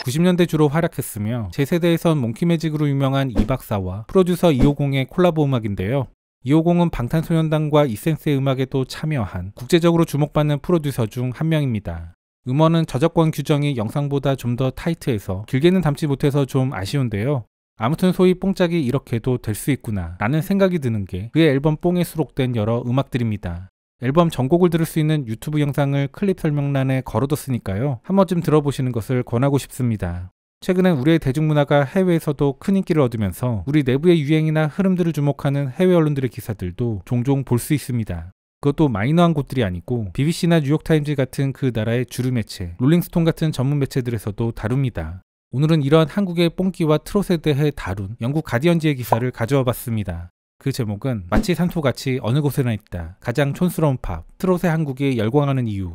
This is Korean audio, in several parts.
90년대 주로 활약했으며 제 세대에선 몽키매직으로 유명한 이 박사와 프로듀서 250의 콜라보 음악인데요. 250은 방탄소년단과 이센스의 음악에도 참여한 국제적으로 주목받는 프로듀서 중 한 명입니다. 음원은 저작권 규정이 영상보다 좀 더 타이트해서 길게는 담지 못해서 좀 아쉬운데요. 아무튼 소위 뽕짝이 이렇게도 될 수 있구나 라는 생각이 드는 게 그의 앨범 뽕에 수록된 여러 음악들입니다. 앨범 전곡을 들을 수 있는 유튜브 영상을 클립 설명란에 걸어뒀으니까요. 한 번쯤 들어보시는 것을 권하고 싶습니다. 최근엔 우리의 대중문화가 해외에서도 큰 인기를 얻으면서 우리 내부의 유행이나 흐름들을 주목하는 해외 언론들의 기사들도 종종 볼 수 있습니다. 그것도 마이너한 곳들이 아니고 BBC나 뉴욕타임즈 같은 그 나라의 주류 매체, 롤링스톤 같은 전문 매체들에서도 다룹니다. 오늘은 이러한 한국의 뽕기와 트롯에 대해 다룬 영국 가디언지의 기사를 가져와 봤습니다. 그 제목은 마치 산소같이 어느 곳에나 있다. 가장 촌스러운 팝, 트롯의 한국이 열광하는 이유.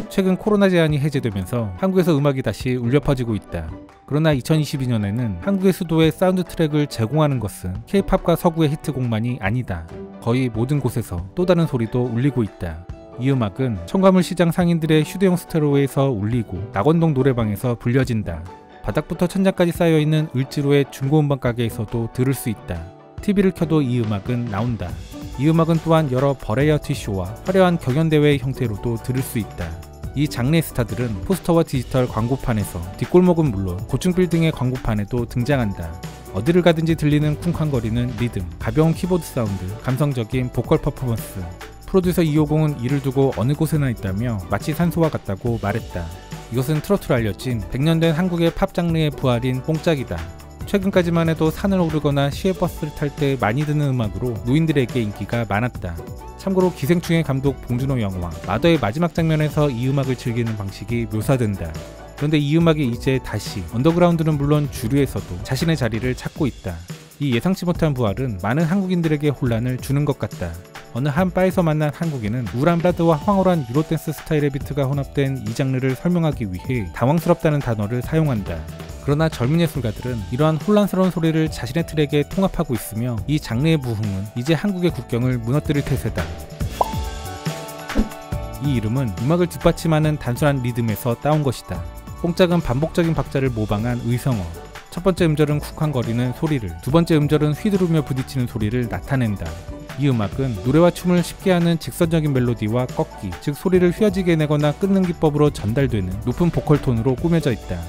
최근 코로나 제한이 해제되면서 한국에서 음악이 다시 울려 퍼지고 있다. 그러나 2022년에는 한국의 수도에 사운드 트랙을 제공하는 것은 K-팝과 서구의 히트곡만이 아니다. 거의 모든 곳에서 또 다른 소리도 울리고 있다. 이 음악은 첨가물 시장 상인들의 휴대용 스테레오에서 울리고 낙원동 노래방에서 불려진다. 바닥부터 천장까지 쌓여있는 을지로의 중고음반 가게에서도 들을 수 있다. TV를 켜도 이 음악은 나온다. 이 음악은 또한 여러 버라이어티 쇼와 화려한 경연대회의 형태로도 들을 수 있다. 이 장르의 스타들은 포스터와 디지털 광고판에서 뒷골목은 물론 고층 빌딩의 광고판에도 등장한다. 어디를 가든지 들리는 쿵쾅거리는 리듬, 가벼운 키보드 사운드, 감성적인 보컬 퍼포먼스. 프로듀서 250은 이를 두고 어느 곳에나 있다며 마치 산소와 같다고 말했다. 이것은 트로트로 알려진 100년 된 한국의 팝 장르의 부활인 뽕짝이다. 최근까지만 해도 산을 오르거나 시외버스를 탈 때 많이 듣는 음악으로 노인들에게 인기가 많았다. 참고로 기생충의 감독 봉준호 영화 마더의 마지막 장면에서 이 음악을 즐기는 방식이 묘사된다. 그런데 이 음악이 이제 다시 언더그라운드는 물론 주류에서도 자신의 자리를 찾고 있다. 이 예상치 못한 부활은 많은 한국인들에게 혼란을 주는 것 같다. 어느 한 바에서 만난 한국인은 우울한 발라드와 황홀한 유로댄스 스타일의 비트가 혼합된 이 장르를 설명하기 위해 당황스럽다는 단어를 사용한다. 그러나 젊은 예술가들은 이러한 혼란스러운 소리를 자신의 트랙에 통합하고 있으며 이 장르의 부흥은 이제 한국의 국경을 무너뜨릴 태세다. 이 이름은 음악을 뒷받침하는 단순한 리듬에서 따온 것이다. 뽕짝은 반복적인 박자를 모방한 의성어. 첫 번째 음절은 쿵쾅거리는 소리를, 두 번째 음절은 휘두르며 부딪히는 소리를 나타낸다. 이 음악은 노래와 춤을 쉽게 하는 직선적인 멜로디와 꺾기, 즉 소리를 휘어지게 내거나 끊는 기법으로 전달되는 높은 보컬 톤으로 꾸며져 있다.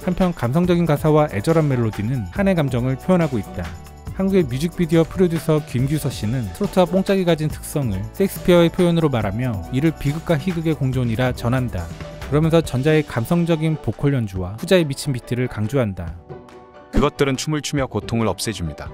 한편 감성적인 가사와 애절한 멜로디는 한의 감정을 표현하고 있다. 한국의 뮤직비디오 프로듀서 김규서 씨는 트로트와 뽕짝이 가진 특성을 셰익스피어의 표현으로 말하며 이를 비극과 희극의 공존이라 전한다. 그러면서 전자의 감성적인 보컬 연주와 후자의 미친 비트를 강조한다. 그것들은 춤을 추며 고통을 없애줍니다.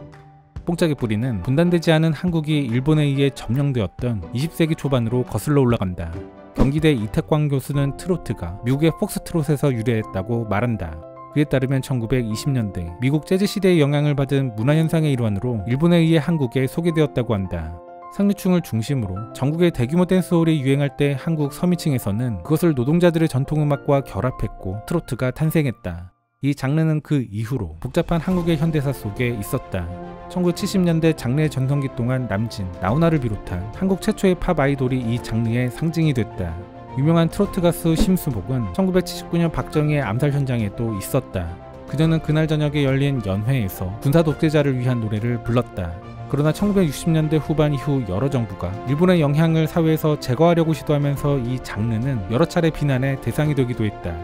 뽕짝의 뿌리는 분단되지 않은 한국이 일본에 의해 점령되었던 20세기 초반으로 거슬러 올라간다. 경기대 이택광 교수는 트로트가 미국의 폭스트롯에서 유래했다고 말한다. 그에 따르면 1920년대 미국 재즈 시대의 영향을 받은 문화현상의 일환으로 일본에 의해 한국에 소개되었다고 한다. 상류층을 중심으로 전국의 대규모 댄스홀이 유행할 때 한국 서민층에서는 그것을 노동자들의 전통음악과 결합했고 트로트가 탄생했다. 이 장르는 그 이후로 복잡한 한국의 현대사 속에 있었다. 1970년대 장르의 전성기 동안 남진, 나훈아를 비롯한 한국 최초의 팝 아이돌이 이 장르의 상징이 됐다. 유명한 트로트 가수 심수봉은 1979년 박정희의 암살 현장에도 있었다. 그녀는 그날 저녁에 열린 연회에서 군사 독재자를 위한 노래를 불렀다. 그러나 1960년대 후반 이후 여러 정부가 일본의 영향을 사회에서 제거하려고 시도하면서 이 장르는 여러 차례 비난의 대상이 되기도 했다.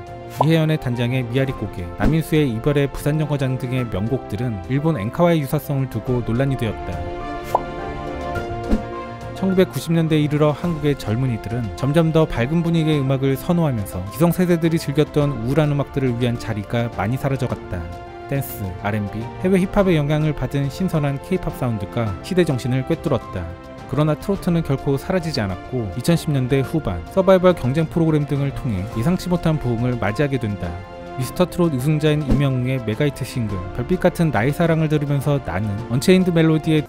이혜연의 단장의 미아리 고개, 남인수의 이별의 부산정거장 등의 명곡들은 일본 엔카와의 유사성을 두고 논란이 되었다. 1990년대에 이르러 한국의 젊은이들은 점점 더 밝은 분위기의 음악을 선호하면서 기성세대들이 즐겼던 우울한 음악들을 위한 자리가 많이 사라져갔다. 댄스, R&B, 해외 힙합의 영향을 받은 신선한 K-팝 사운드가 시대 정신을 꿰뚫었다. 그러나 트로트는 결코 사라지지 않았고 2010년대 후반 서바이벌 경쟁 프로그램 등을 통해 예상치 못한 부흥을 맞이하게 된다. 미스터 트롯 우승자인 임영웅의 메가히트 싱글 별빛 같은 나의 사랑을 들으면서 나는 언체인드 멜로디의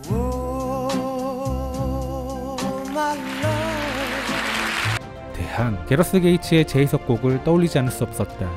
대한 게러스 게이츠의 재해석곡을 떠올리지 않을 수 없었다.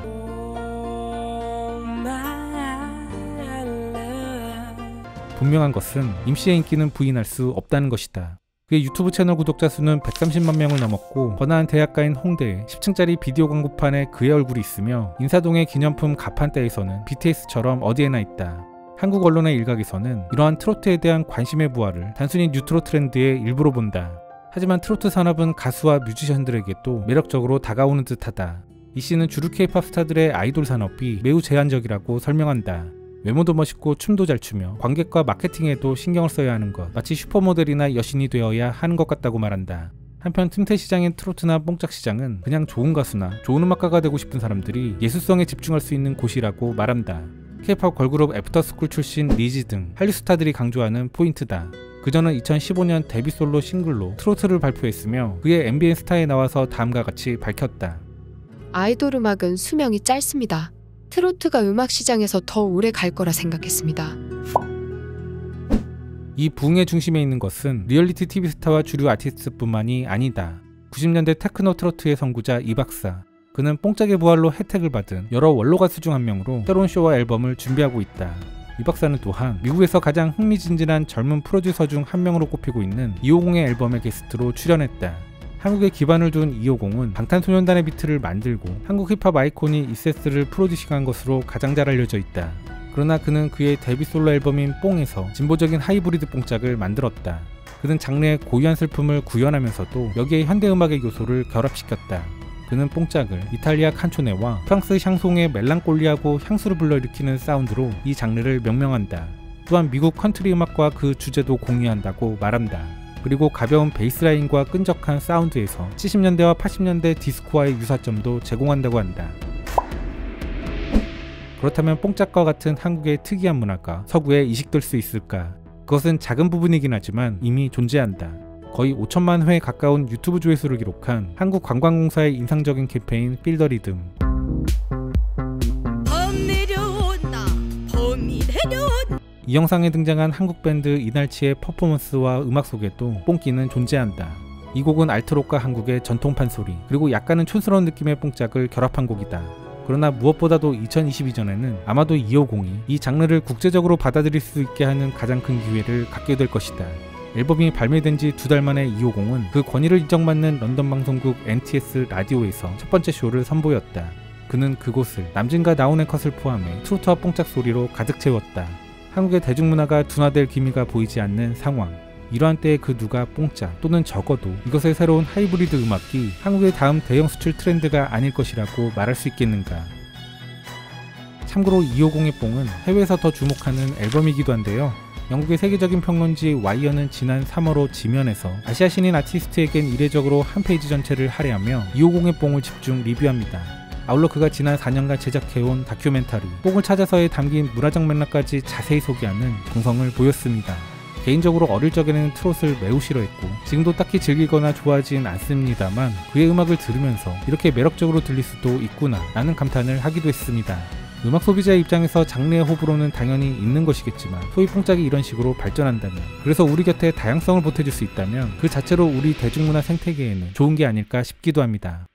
분명한 것은 임씨의 인기는 부인할 수 없다는 것이다. 그의 유튜브 채널 구독자 수는 130만 명을 넘었고 번화한 대학가인 홍대에 10층짜리 비디오 광고판에 그의 얼굴이 있으며 인사동의 기념품 가판대에서는 BTS처럼 어디에나 있다. 한국 언론의 일각에서는 이러한 트로트에 대한 관심의 부활을 단순히 뉴트로 트렌드의 일부로 본다. 하지만 트로트 산업은 가수와 뮤지션들에게도 매력적으로 다가오는 듯하다. 이 씨는 주류 K-팝 스타들의 아이돌 산업이 매우 제한적이라고 설명한다. 외모도 멋있고 춤도 잘 추며 관객과 마케팅에도 신경을 써야 하는 것, 마치 슈퍼모델이나 여신이 되어야 하는 것 같다고 말한다. 한편 틈새 시장인 트로트나 뽕짝 시장은 그냥 좋은 가수나 좋은 음악가가 되고 싶은 사람들이 예술성에 집중할 수 있는 곳이라고 말한다. K-팝 걸그룹 애프터스쿨 출신 리지 등 한류 스타들이 강조하는 포인트다. 그저는 2015년 데뷔 솔로 싱글로 트로트를 발표했으며 그의 MBN 스타에 나와서 다음과 같이 밝혔다. 아이돌 음악은 수명이 짧습니다. 트로트가 음악 시장에서 더 오래 갈 거라 생각했습니다. 이 부흥의 중심에 있는 것은 리얼리티 TV 스타와 주류 아티스트뿐만이 아니다. 90년대 테크노 트로트의 선구자 이 박사. 그는 뽕짝의 부활로 혜택을 받은 여러 원로 가수 중 한 명으로 새로운 쇼와 앨범을 준비하고 있다. 이 박사는 또한 미국에서 가장 흥미진진한 젊은 프로듀서 중 한 명으로 꼽히고 있는 250의 앨범에 게스트로 출연했다. 한국에 기반을 둔 250은 방탄소년단의 비트를 만들고 한국 힙합 아이콘이 이세스를 프로듀싱한 것으로 가장 잘 알려져 있다. 그러나 그는 그의 데뷔 솔로 앨범인 뽕에서 진보적인 하이브리드 뽕짝을 만들었다. 그는 장르의 고유한 슬픔을 구현하면서도 여기에 현대음악의 요소를 결합시켰다. 그는 뽕짝을 이탈리아 칸초네와 프랑스 샹송의 멜랑콜리하고 향수를 불러일으키는 사운드로 이 장르를 명명한다. 또한 미국 컨트리 음악과 그 주제도 공유한다고 말한다. 그리고 가벼운 베이스라인과 끈적한 사운드에서 70년대와 80년대 디스코와의 유사점도 제공한다고 한다. 그렇다면 뽕짝과 같은 한국의 특이한 문화가 서구에 이식될 수 있을까? 그것은 작은 부분이긴 하지만 이미 존재한다. 거의 5천만 회에 가까운 유튜브 조회수를 기록한 한국관광공사의 인상적인 캠페인 필 더 리듬. 이 영상에 등장한 한국 밴드 이날치의 퍼포먼스와 음악 속에도 뽕끼는 존재한다. 이 곡은 알트록과 한국의 전통 판소리 그리고 약간은 촌스러운 느낌의 뽕짝을 결합한 곡이다. 그러나 무엇보다도 2022년에는 아마도 250이 이 장르를 국제적으로 받아들일 수 있게 하는 가장 큰 기회를 갖게 될 것이다. 앨범이 발매된 지 2달 만에 250은 그 권위를 인정받는 런던 방송국 NTS 라디오에서 첫 번째 쇼를 선보였다. 그는 그곳을 남진과 나훈의 컷을 포함해 트로트와 뽕짝 소리로 가득 채웠다. 한국의 대중문화가 둔화될 기미가 보이지 않는 상황. 이러한 때에 그 누가 뽕짝 또는 적어도 이것의 새로운 하이브리드 음악이 한국의 다음 대형 수출 트렌드가 아닐 것이라고 말할 수 있겠는가. 참고로 250의 뽕은 해외에서 더 주목하는 앨범이기도 한데요. 영국의 세계적인 평론지 와이어는 지난 3월호 지면에서 아시아 신인 아티스트에겐 이례적으로 한 페이지 전체를 할애하며 250의 뽕을 집중 리뷰합니다. 아울러 그가 지난 4년간 제작해온 다큐멘터리 뽕을 찾아서에 담긴 문화적 맥락까지 자세히 소개하는 정성을 보였습니다. 개인적으로 어릴 적에는 트롯을 매우 싫어했고 지금도 딱히 즐기거나 좋아하진 않습니다만 그의 음악을 들으면서 이렇게 매력적으로 들릴 수도 있구나 라는 감탄을 하기도 했습니다. 음악 소비자의 입장에서 장르의 호불호는 당연히 있는 것이겠지만 소위 뽕짝이 이런 식으로 발전한다면, 그래서 우리 곁에 다양성을 보태줄 수 있다면 그 자체로 우리 대중문화 생태계에는 좋은 게 아닐까 싶기도 합니다.